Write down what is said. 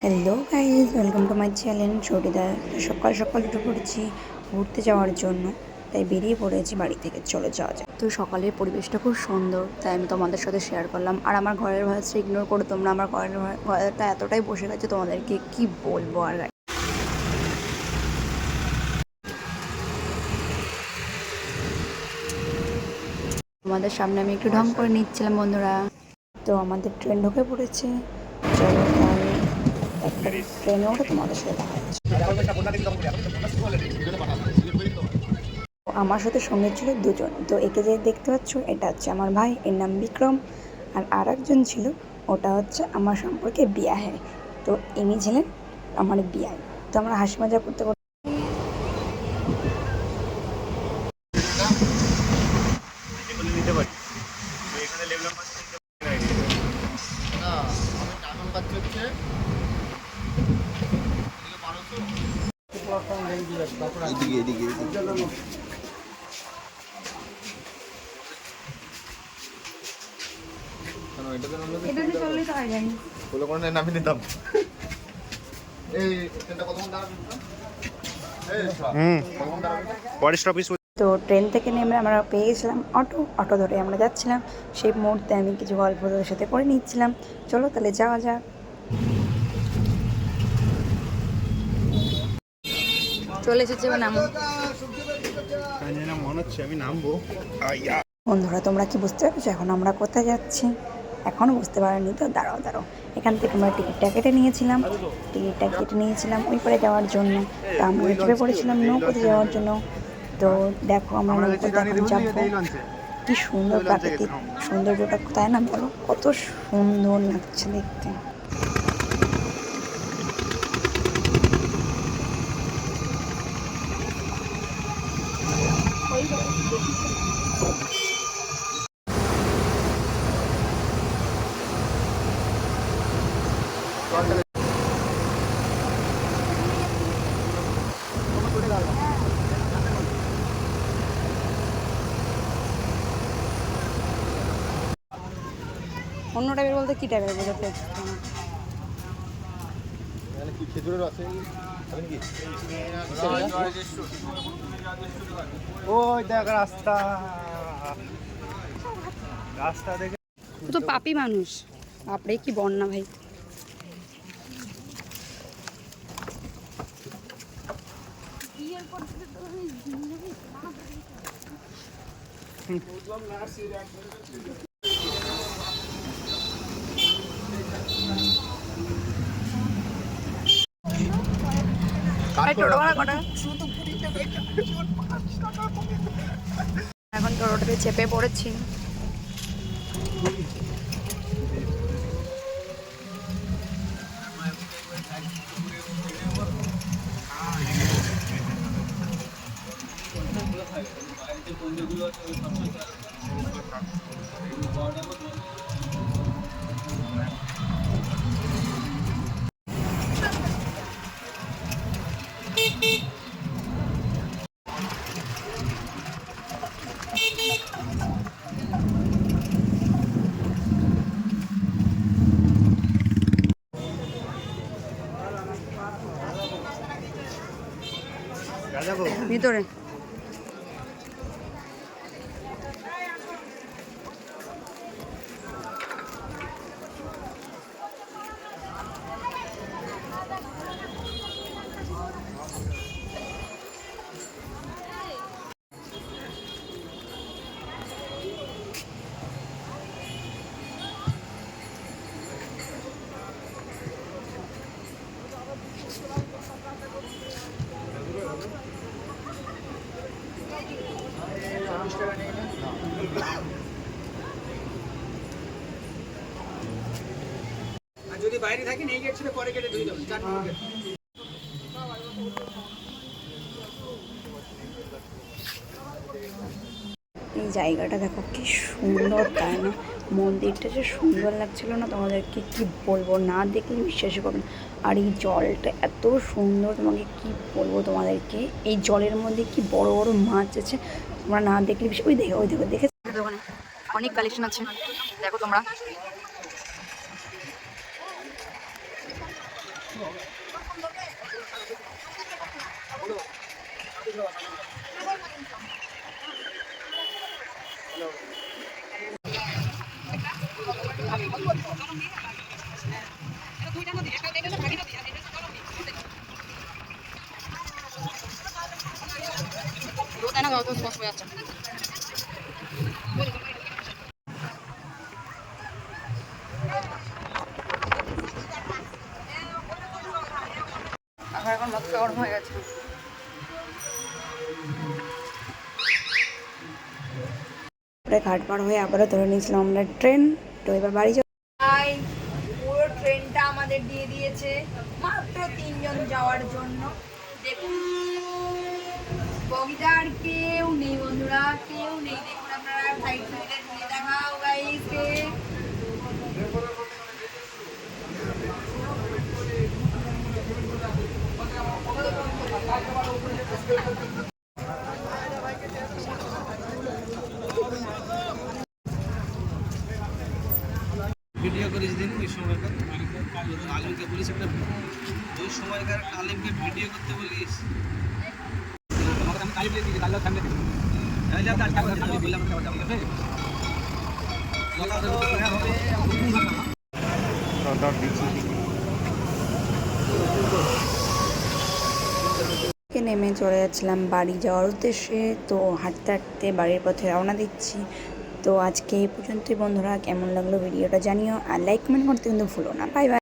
Hello guys, welcome to my channel Chotidar. সকাল সকাল উঠে পড়েছি ঘুরতে যাওয়ার জন্য, তাই বেরিয়ে পড়েছি বাড়ি থেকে। চলে যাওয়া যায়। তো সকালের পরিবেশটা খুব সুন্দর, তাই আমি তোমাদের সাথে শেয়ার করলাম। আর আমার ঘরের ভয়েসটা ইগনোর করে তোমরা, আমার ঘরেরটা এতটাই বসে গেছে, তোমাদেরকে কি বলবো। আর তোমাদের সামনে আমি একটু ঢং করে নিচ্ছিলাম বন্ধুরা। তো আমাদের ট্রেন ঢুকে পড়েছে। চলো তাহলে একটা ট্রেনে ওঠে তোমাদের সাথে দেখা হচ্ছে। আমার সাথে সঙ্গে ছিল দুজন। তো একে যে দেখতে পাচ্ছ, এটা হচ্ছে আমার ভাই, এর নাম বিক্রম। আর একজন ছিল, ওটা হচ্ছে আমার সম্পর্কে বিয়াহে। তো ইনি ছিলেন আমার বিয়াই। তো আমরা হাসি মজা করতে করতে তো ট্রেন থেকে নেমে আমরা পেয়ে গেছিলাম অটো ধরে আমরা যাচ্ছিলাম। সেই মুহূর্তে আমি কিছু গল্প ওদের সাথে করে নিচ্ছিলাম। চলো তাহলে যাওয়া যাক। চলে এসেছে মনে হচ্ছে আমি নামবো। বন্ধুরা, তোমরা কি বুঝতে পারছো এখন আমরা কোথায় যাচ্ছি? এখনও বুঝতে পারিনি তো? দাঁড়াও দাঁড়াও, এখান থেকে আমরা টিকিটটা কেটে নিয়েছিলাম ওই পারে যাওয়ার জন্য। তো আমরা চেপে পড়েছিলাম নৌকোতে যাওয়ার জন্য। তো দেখো আমরা নৌকোতে এখন যাবো। কি সুন্দর প্রাকৃতিক সৌন্দর্যটা, তাই না? বলো কত সুন্দর লাগছে দেখতে। অন্য টাইপের বলতে কি টাইপের বোঝাতে? ওই দেখ রাস্তা, রাস্তা দেখে তো পাপি মানুষ, বাপরে কি বন্যা ভাই। এখন টোটোতে চেপে পড়েছি। ভিতরে যদি বাইরে থাকি এই গেট ছিল, পরে গেটে ঢুকে যাবেন। এই জায়গাটা দেখো কি সুন্দর, তাই না? মন্দিরটা যে সুন্দর লাগছিল না, তোমাদেরকে কি বলবো, না দেখলে বিশ্বাসই করবে না। আর এই জলটা এত সুন্দর, তোমাকে কি বলবো তোমাদেরকে। এই জলের মধ্যে কি বড় বড় মাছ আছে, তোমরা না দেখলে ওই দেখো দেখে দোকানে অনেক কালেকশন আছে, দেখো তোমরা। এখন মাথা গরম হয়ে গেছে। ঘাট পার হয়ে আবারও ধরে নিয়েছিলাম আমরা ট্রেন। তো এবার বাড়ি যাবো। পুরো ট্রেনটা আমাদের দিয়ে দিয়েছে মাত্র 3 জন যাওয়ার জন্য। দেখুন বগিটা আর কেউ নেই বন্ধুরা, কেউ নেই। দেখুন আপনারা সাইড সাইডে ঘুরে দেখাও গাইসকে। ভিডিও করিস দিন ওই সময়কার আলিমকে বলিস একটা ওই সময়কার আলিমকে ভিডিও করতে বলিস। আমাকে আমি কালি দিয়ে দিই কালো সামনে দিই এই যা কাজ কাজ আমি বললাম না যাবে ঠিক নেমে চলে যাচ্ছিলাম বাড়ি যাওয়ার উদ্দেশ্যে। তো হাঁটতে হাঁটতে বাড়ির পথে রওনা দিচ্ছি। তো আজকে এই পর্যন্তই বন্ধুরা, কেমন লাগলো ভিডিওটা জানিও, আর লাইক কমেন্ট করতে কিন্তু ভুলো না। Bye bye.